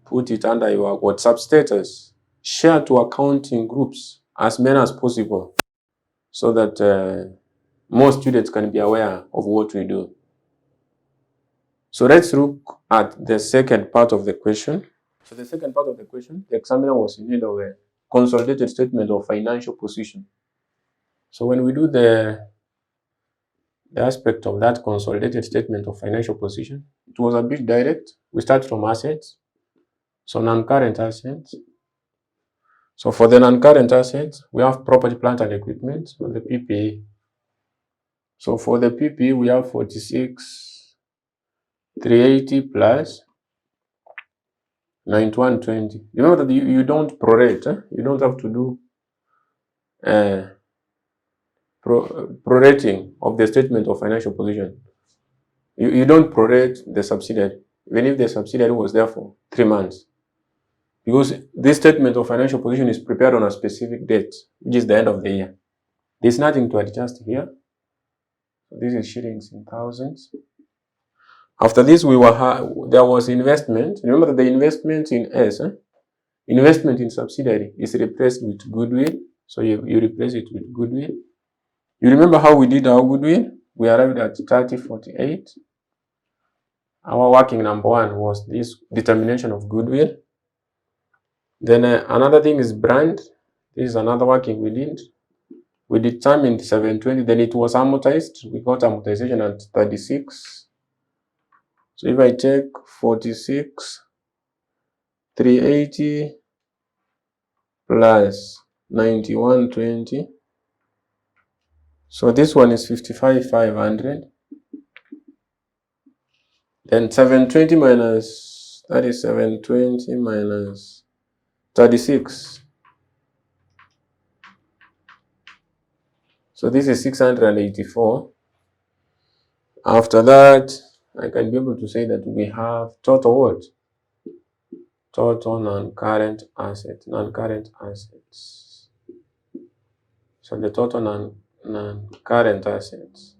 Put it under your WhatsApp status. Share to accounting groups, as many as possible, so that more students can be aware of what we do. So let's look at the second part of the question. So the second part of the question, the examiner was in need of a consolidated statement of financial position. So when we do the aspect of that consolidated statement of financial position, it was a bit direct. We start from assets. So non-current assets. So for the non-current assets, we have property, plant and equipment, so the PPE. So for the PPE, we have 46,380 plus 9120. Remember that you don't prorate. You don't have to do prorating of the statement of financial position. You don't prorate the subsidiary, even if the subsidiary was there for 3 months. Because this statement of financial position is prepared on a specific date, which is the end of the year. There's nothing to adjust here. So this is shillings in thousands. After this, there was investment. Remember that the investment in S, investment in subsidiary is replaced with goodwill. So you replace it with goodwill. You remember how we did our goodwill? We arrived at 3048. Our working number one was this determination of goodwill. Then another thing is brand. This is another working we did. We determined 720, then it was amortized. We got amortization at 36. So if I take 46,380 plus 9120, so this one is 55,500. Then 720 minus, that is 720 minus 36. So this is 684. After that, I can be able to say that we have total what? Total non-current assets. Non-current assets. So the total non-current assets.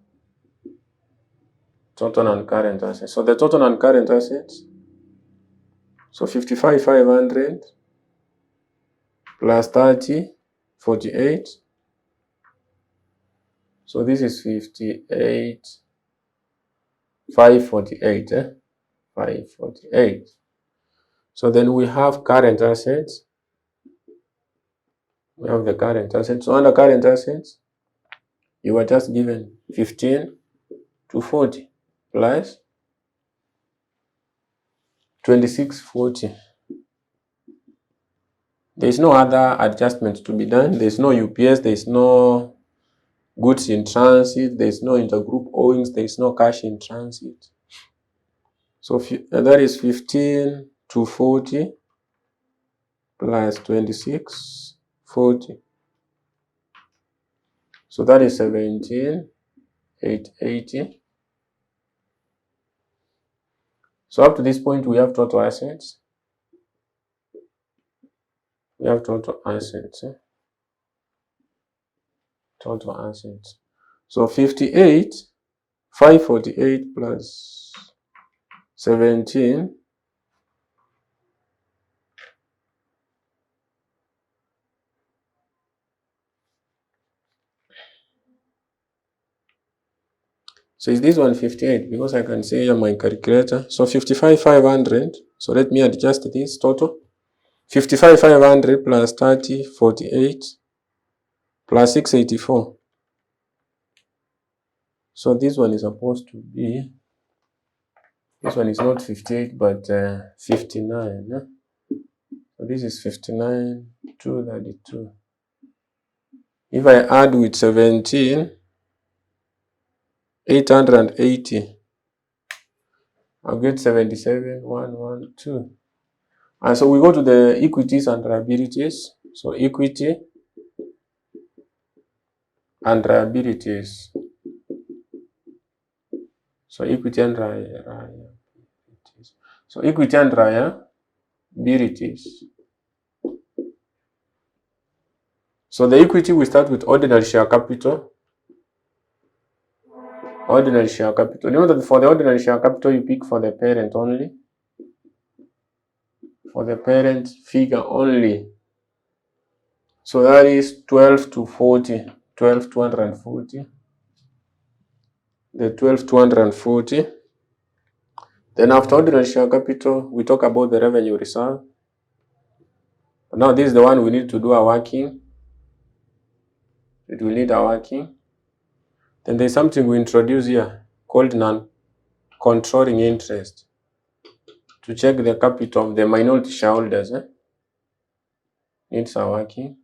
Total non-current assets. So the total non-current assets. So 55,500 plus 30,48. So this is 58,548. 548. So then we have current assets. We have the current assets. So under current assets, you are just given 15 to 40 plus 2640. There is no other adjustment to be done. There is no UPS. There is no goods in transit. There is no intergroup owings. There is no cash in transit. So that is 15 to 40 plus 2640. So that is 17,880. So up to this point, we have total assets. We have total assets. Total assets. So 58,548 plus 17. So is this one 58? Because I can say on my calculator. So 55,500. So let me adjust this total. 55,500 plus 30,48 plus 684. So this one is supposed to be, this one is not 58 but 59. So this is 59,232. If I add with 17,880, I'll get 77,112. And so we go to the equities and liabilities. So equity and liabilities. So equity and liabilities. So equity and liabilities. So the equity, we start with ordinary share capital. Ordinary share capital. You know that for the ordinary share capital, you pick for the parent only. For the parent figure only. So that is 12 to 40. 12,240. The 12,240. Then after ordinary share capital, we talk about the revenue reserve. Now this is the one we need to do our working. It will need our working. Then there's something we introduce here called non-controlling interest to check the capital of the minority shareholders. Needs our working.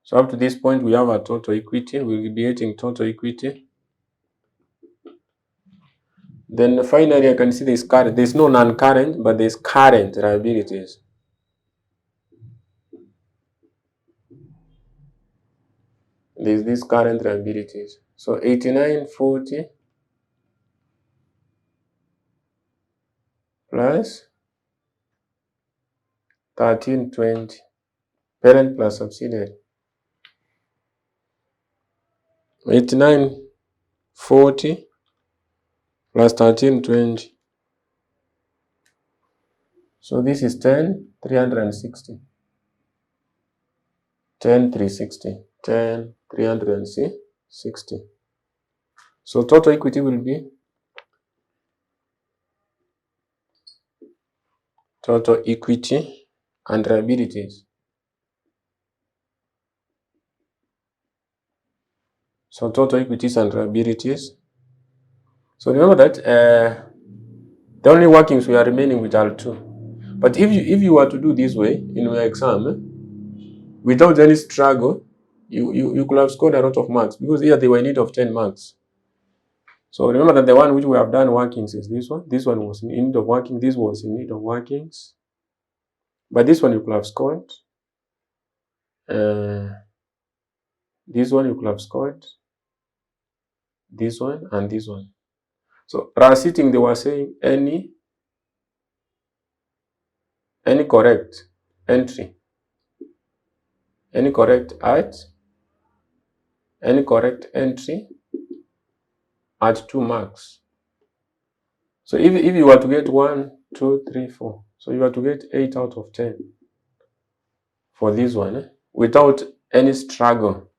So up to this point, we have a total equity. We'll be getting total equity. Then finally, I can see this current. There's no non-current, but there's current liabilities. There's these current liabilities. So 8940 plus 1320. Parent plus subsidiary. 8940 plus 1320. So this is 10,360. 10,360. 10,360. So total equity will be total equity and liabilities. So total equities and liabilities. So remember that the only workings we are remaining with are 2. But if you were to do this way in your exam, without any struggle, you could have scored a lot of marks, because here they were in need of 10 marks. So remember that the one which we have done workings is this one. This one was in need of working. This was in need of workings. But this one you could have scored. This one you could have scored. This one and this one. So rather sitting, they were saying any correct entry. Any correct entry at 2 marks. So if you were to get 1, 2, 3, 4, so you were to get 8 out of 10 for this one, without any struggle.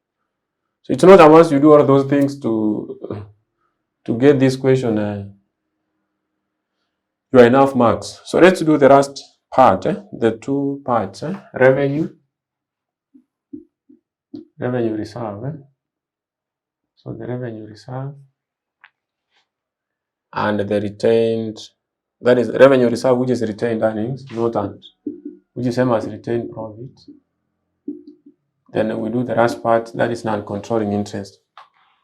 So it's not unless you do all those things to get this question, you are enough marks. So let's do the last part, the 2 parts, revenue reserve. So the revenue reserve and the retained, that is revenue reserve, which is retained earnings, not earned, which is same as retained profit. Then we do the last part, that is non-controlling interest.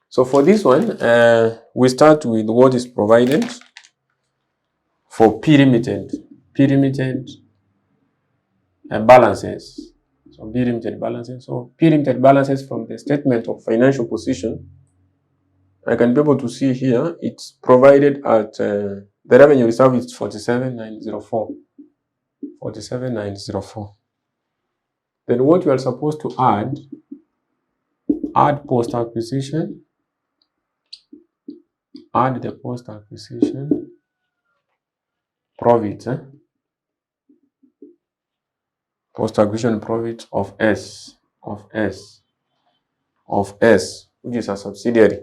So for this one, we start with what is provided for P-limited balances. So P-limited balances. So P-limited balances from the statement of financial position. I can be able to see here, it's provided at the revenue reserve is 47,904. 47,904. Then what you are supposed to add post-acquisition. Add the post-acquisition profit. Post-acquisition profit of S, which is a subsidiary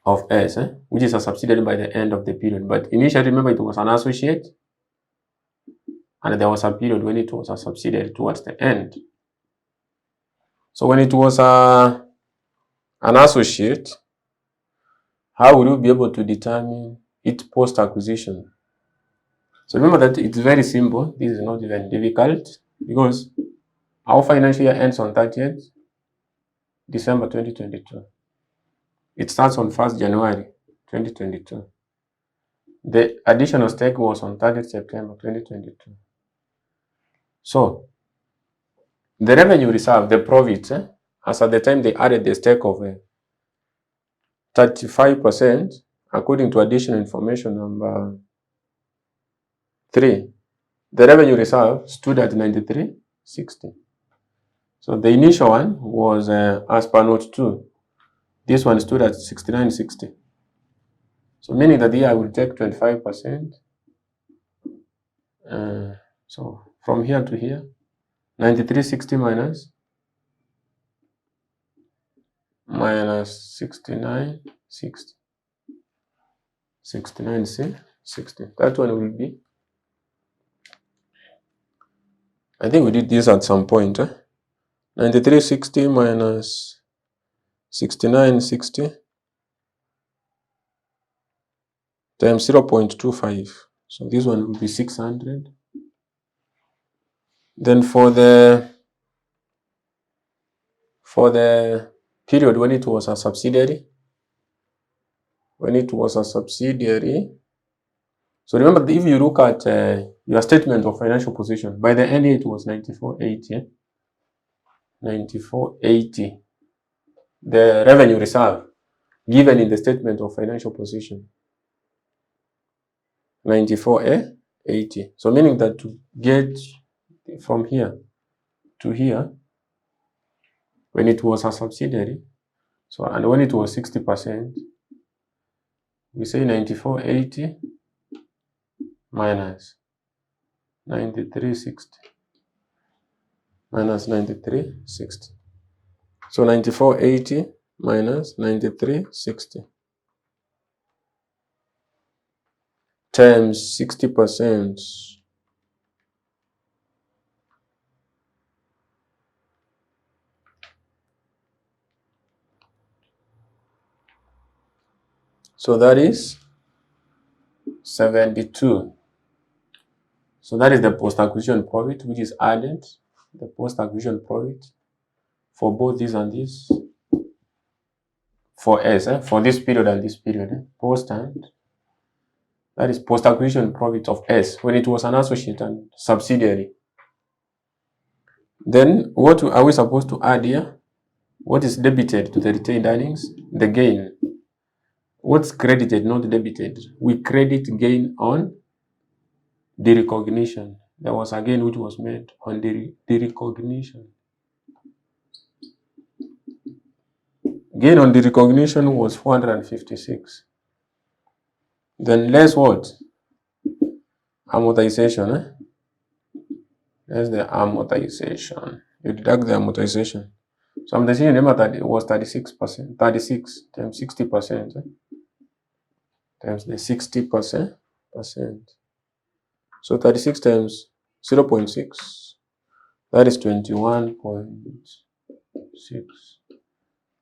of S, which is a subsidiary by the end of the period. But initially, remember, it was an associate, and there was a period when it was a subsidiary towards the end. So when it was an associate, how will you be able to determine its post-acquisition? So remember that it's very simple. This is not even difficult, because our financial year ends on 30th December 2022. It starts on 1st January 2022. The additional stake was on 30th September 2022. So the revenue reserve, the profits, as at the time they added the stake of 35%, according to additional information number 3, the revenue reserve stood at 93.60. So the initial one was as per note 2. This one stood at 69.60. So meaning that here I will take 25%. So from here to here, 93.60 minus 69.60. 69.60. That one will be, I think we did this at some point. 93.60 minus 69.60 times 0.25. So this one will be 600. Then for the period when it was a subsidiary, so remember, if you look at your statement of financial position, by the end it was 94.80. 94.80. The revenue reserve given in the statement of financial position. 94.80. So meaning that to get from here to here, when it was a subsidiary, so and when it was 60%, we say 94.80 minus 93.60 minus 93.60. So 94.80 minus 93.60 times 60%. So that is 72. So that is the post-acquisition profit which is added, the post-acquisition profit for both this and this, for S, for this period and this period, post and that is post-acquisition profit of S when it was an associate and subsidiary. Then what are we supposed to add here? What is debited to the retained earnings? The gain. What's credited, not debited? We credit gain on the recognition. There was a gain which was made on the recognition. Gain on the recognition was 456. Then less what? Amortization. That's the amortization. You deduct the amortization. So amortization, remember that it was 36%. 36 times 60%. Times the 60%. So 36 times 0.6. That is 21.6.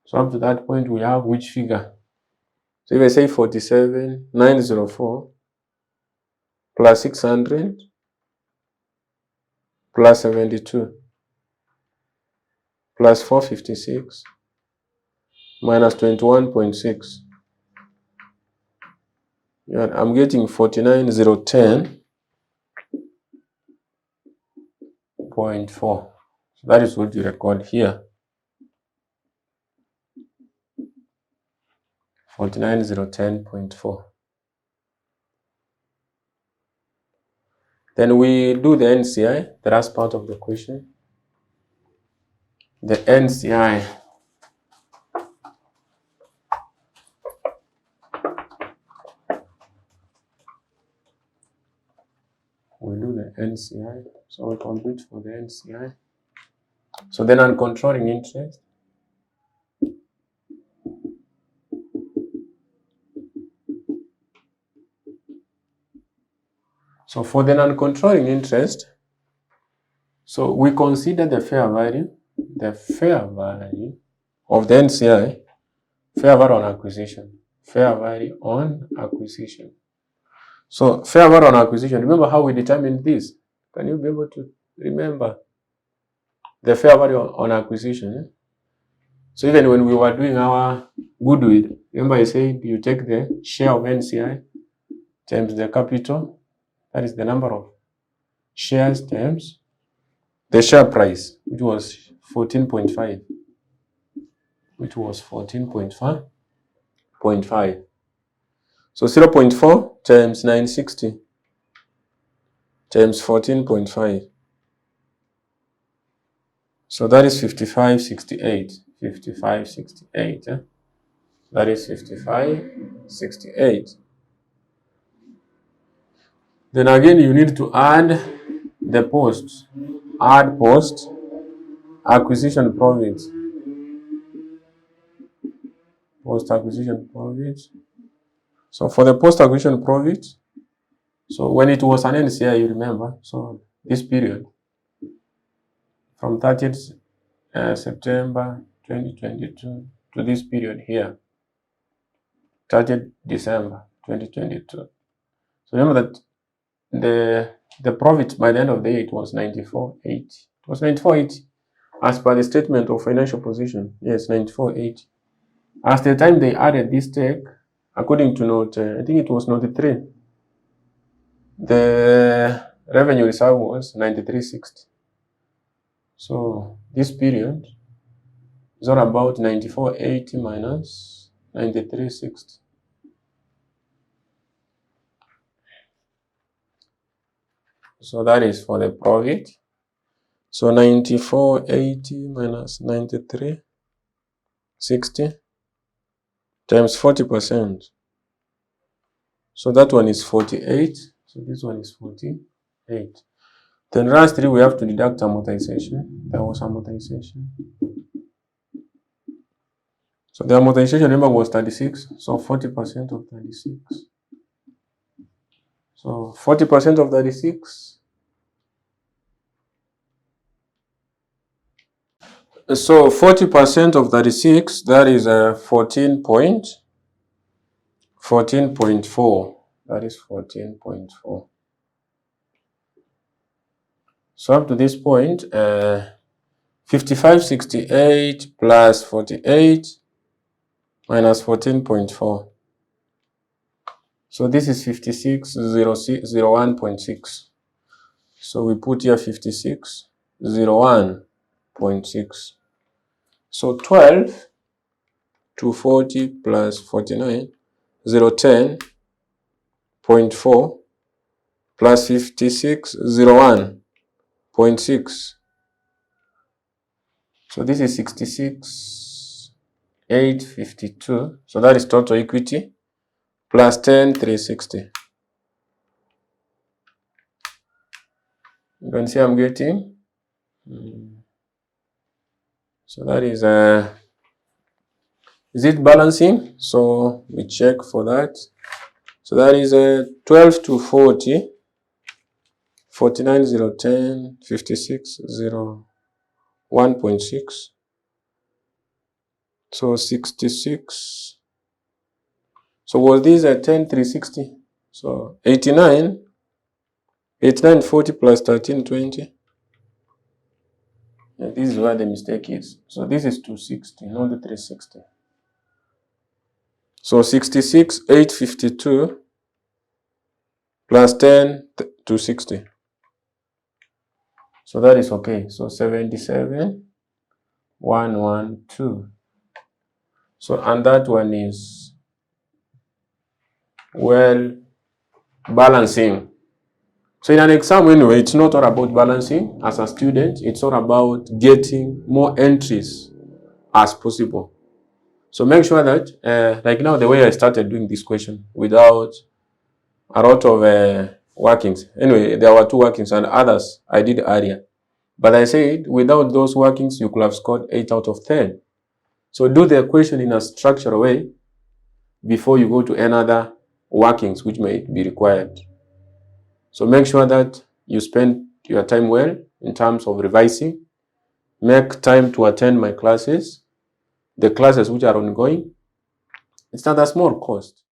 So up to that point, we have which figure? So if I say 47,904 plus 600 plus 72 plus 456 minus 21.6. Yeah, I'm getting 49,010.4. So that is what you record here. 49,010.4. Then we do the NCI, the last part of the question. The NCI. We do the NCI. So we complete for the NCI. So then non-controlling interest. So for the non-controlling interest, so we consider the fair value of the NCI, fair value on acquisition. Fair value on acquisition. So fair value on acquisition, remember how we determined this? Can you be able to remember the fair value on acquisition? So even when we were doing our goodwill, remember I said you take the share of NCI times the capital, that is the number of shares times the share price, which was 14.5, which was 14.5. So 0.4 times 960 times 14.5. So that is 5568. 5568. That is 5568. Then again, you need to add the post. Add post acquisition profit. Post acquisition profit. So for the post acquisition profit, so when it was an NCI, you remember, so this period from 30th September 2022 to this period here, 30th December 2022. So remember that the profit by the end of the year, it was 94.80. It was 94.80 as per the statement of financial position. Yes, 94.80. As the time they added this take, according to note, I think it was note 3, the revenue reserve was 93.60. So this period is all about 94.80 minus 93.60. So that is for the profit. So 94.80 minus 93.60 times 40%. So that one is 48. So this one is 48. Then lastly, we have to deduct amortization. There was amortization. So the amortization number was 36. So 40% of 36. So 40% of 36. So 40% of 36, that is 14.4. That is 14.4. So up to this point, 5568 plus 48 minus 14.4. So this is 5601.6. So we put here 5601.6. So 12 to 40 plus 49, 010.4 plus 5601.6. So this is 66,852. So that is total equity plus 10,360. You can see I'm getting. So that is it balancing? So we check for that. So that is 12 to 40, 49,010, 56,01.6. So 66. So was this at 10,360? So 89,40 plus 1320. And this is where the mistake is. So this is 260, not the 360. So 66,852 plus 10,260. So that is okay. So 77,112. So and that one is well balancing. So in an exam anyway, it's not all about balancing as a student. It's all about getting more entries as possible. So make sure that, like now, the way I started doing this question without a lot of workings. Anyway, there were 2 workings and others I did earlier. But I said, without those workings, you could have scored 8 out of 10. So do the question in a structured way before you go to another workings which may be required. So make sure that you spend your time well in terms of revising. Make time to attend my classes, the classes which are ongoing. It's not a small cost.